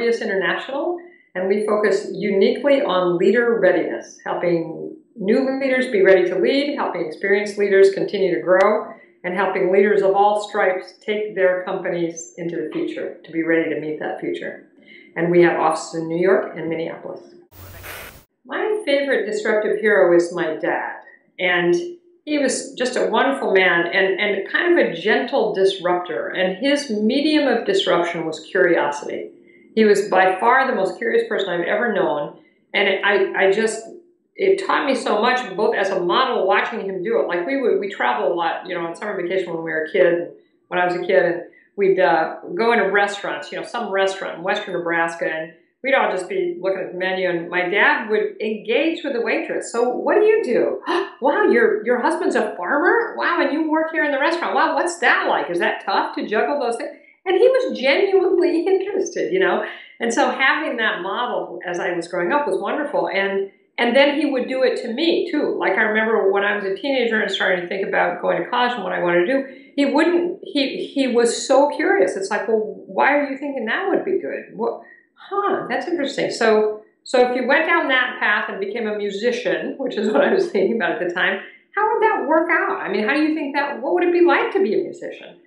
Columbia International, and we focus uniquely on leader readiness, helping new leaders be ready to lead, helping experienced leaders continue to grow, and helping leaders of all stripes take their companies into the future to be ready to meet that future. And we have offices in New York and Minneapolis. My favorite disruptive hero is my dad. And he was just a wonderful man and kind of a gentle disruptor. And his medium of disruption was curiosity. He was by far the most curious person I've ever known. And it taught me so much, both as a model watching him do it. Like we travel a lot, you know, on summer vacation when we were a kid, when I was a kid, and we'd go into restaurants, you know, some restaurant in western Nebraska, and we'd all just be looking at the menu, and my dad would engage with the waitress. So what do you do? Wow, your husband's a farmer? Wow, and you work here in the restaurant. Wow, what's that like? Is that tough to juggle those things? And he was genuinely interested, you know? And so having that model as I was growing up was wonderful. And then he would do it to me too. Like I remember when I was a teenager and starting to think about going to college and what I wanted to do, he was so curious. It's like, well, why are you thinking that would be good? What? Huh, that's interesting. So if you went down that path and became a musician, which is what I was thinking about at the time, how would that work out? I mean, how do you think what would it be like to be a musician?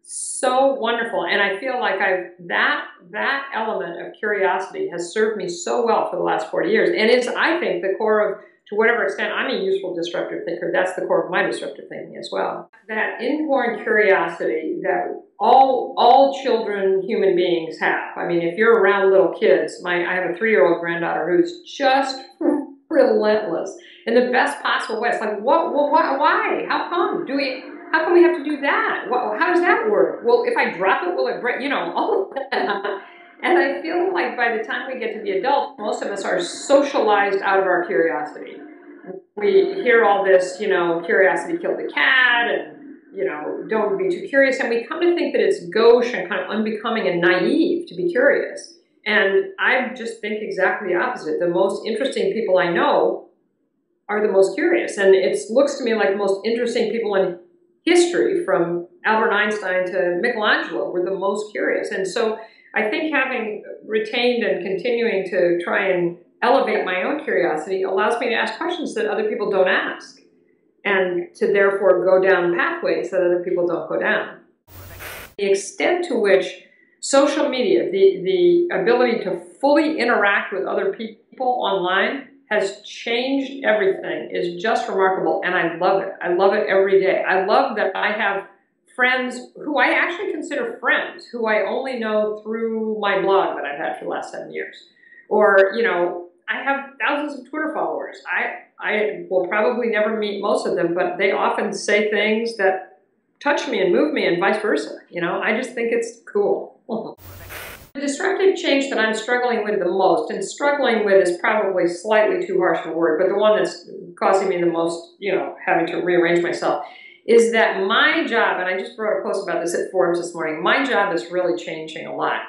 So wonderful. And I feel like that element of curiosity has served me so well for the last 40 years. And it's, I think, the core of, to whatever extent I'm a useful disruptive thinker, that's the core of my disruptive thinking as well. That inborn curiosity that all children, human beings have. I mean, if you're around little kids, I have a 3-year-old granddaughter who's just relentless in the best possible way. It's like, why? How come? How come we have to do that? How does that work? Well, if I drop it, will it break? You know, all of that. And I feel like by the time we get to be adults, most of us are socialized out of our curiosity. We hear all this, you know, curiosity killed the cat, and, you know, don't be too curious. And we come to think that it's gauche and kind of unbecoming and naive to be curious. And I just think exactly the opposite. The most interesting people I know are the most curious. And it looks to me like the most interesting people in history, from Albert Einstein to Michelangelo, were the most curious. And so I think having retained and continuing to try and elevate my own curiosity allows me to ask questions that other people don't ask, and to therefore go down pathways that other people don't go down. The extent to which social media, the ability to fully interact with other people online, has changed everything is just remarkable, and I love it. I love it every day. I love that I have friends who I actually consider friends, who I only know through my blog that I've had for the last 7 years. Or, you know, I have thousands of Twitter followers. I will probably never meet most of them, but they often say things that touch me and move me, and vice versa. You know, I just think it's cool. The disruptive change that I'm struggling with the most, and struggling with is probably slightly too harsh a word, but the one that's causing me the most, you know, having to rearrange myself, is that my job, and I just wrote a post about this at Forbes this morning, my job is really changing a lot.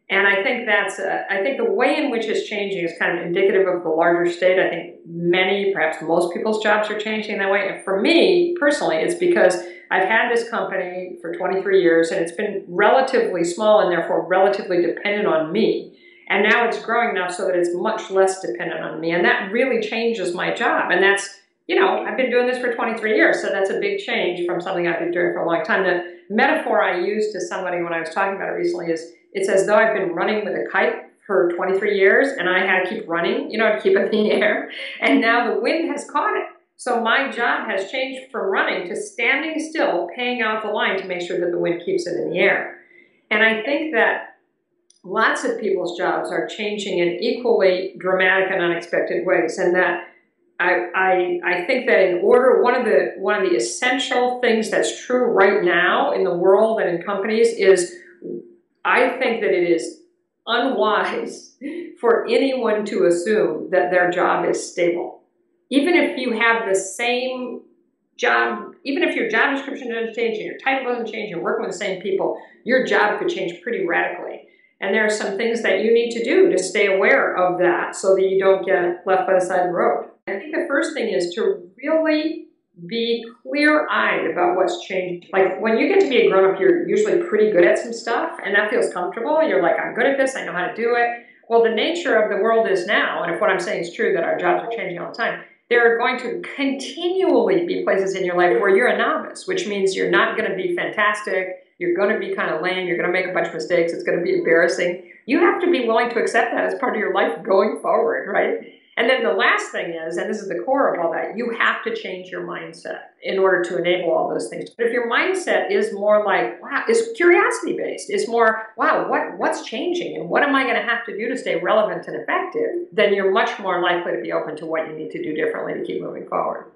And I think I think the way in which it's changing is kind of indicative of the larger state. I think many, perhaps most people's jobs are changing that way. And for me, personally, it's because I've had this company for 23 years, and it's been relatively small and therefore relatively dependent on me. And now it's growing enough so that it's much less dependent on me. And that really changes my job. And that's, you know, I've been doing this for 23 years, so that's a big change from something I've been doing for a long time. The metaphor I used to somebody when I was talking about it recently is, it's as though I've been running with a kite for 23 years, and I had to keep running, you know, to keep it in the air. And now the wind has caught it. So my job has changed from running to standing still, paying out the line to make sure that the wind keeps it in the air. And I think that lots of people's jobs are changing in equally dramatic and unexpected ways. And that I think that in order, one of the essential things that's true right now in the world and in companies is, I think that it is unwise for anyone to assume that their job is stable. Even if you have the same job, even if your job description doesn't change and your title doesn't change, you're working with the same people, your job could change pretty radically. And there are some things that you need to do to stay aware of that so that you don't get left by the side of the road. I think the first thing is to really be clear-eyed about what's changed. Like when you get to be a grown-up, you're usually pretty good at some stuff, and that feels comfortable. You're like, I'm good at this, I know how to do it. Well, the nature of the world is now, and if what I'm saying is true, that our jobs are changing all the time, there are going to continually be places in your life where you're a novice, which means you're not going to be fantastic, you're going to be kind of lame, you're going to make a bunch of mistakes, it's going to be embarrassing. You have to be willing to accept that as part of your life going forward, right? And then the last thing is, and this is the core of all that, you have to change your mindset in order to enable all those things. But if your mindset is more like, wow, is curiosity based, is more, wow, what's changing and what am I going to have to do to stay relevant and effective, then you're much more likely to be open to what you need to do differently to keep moving forward.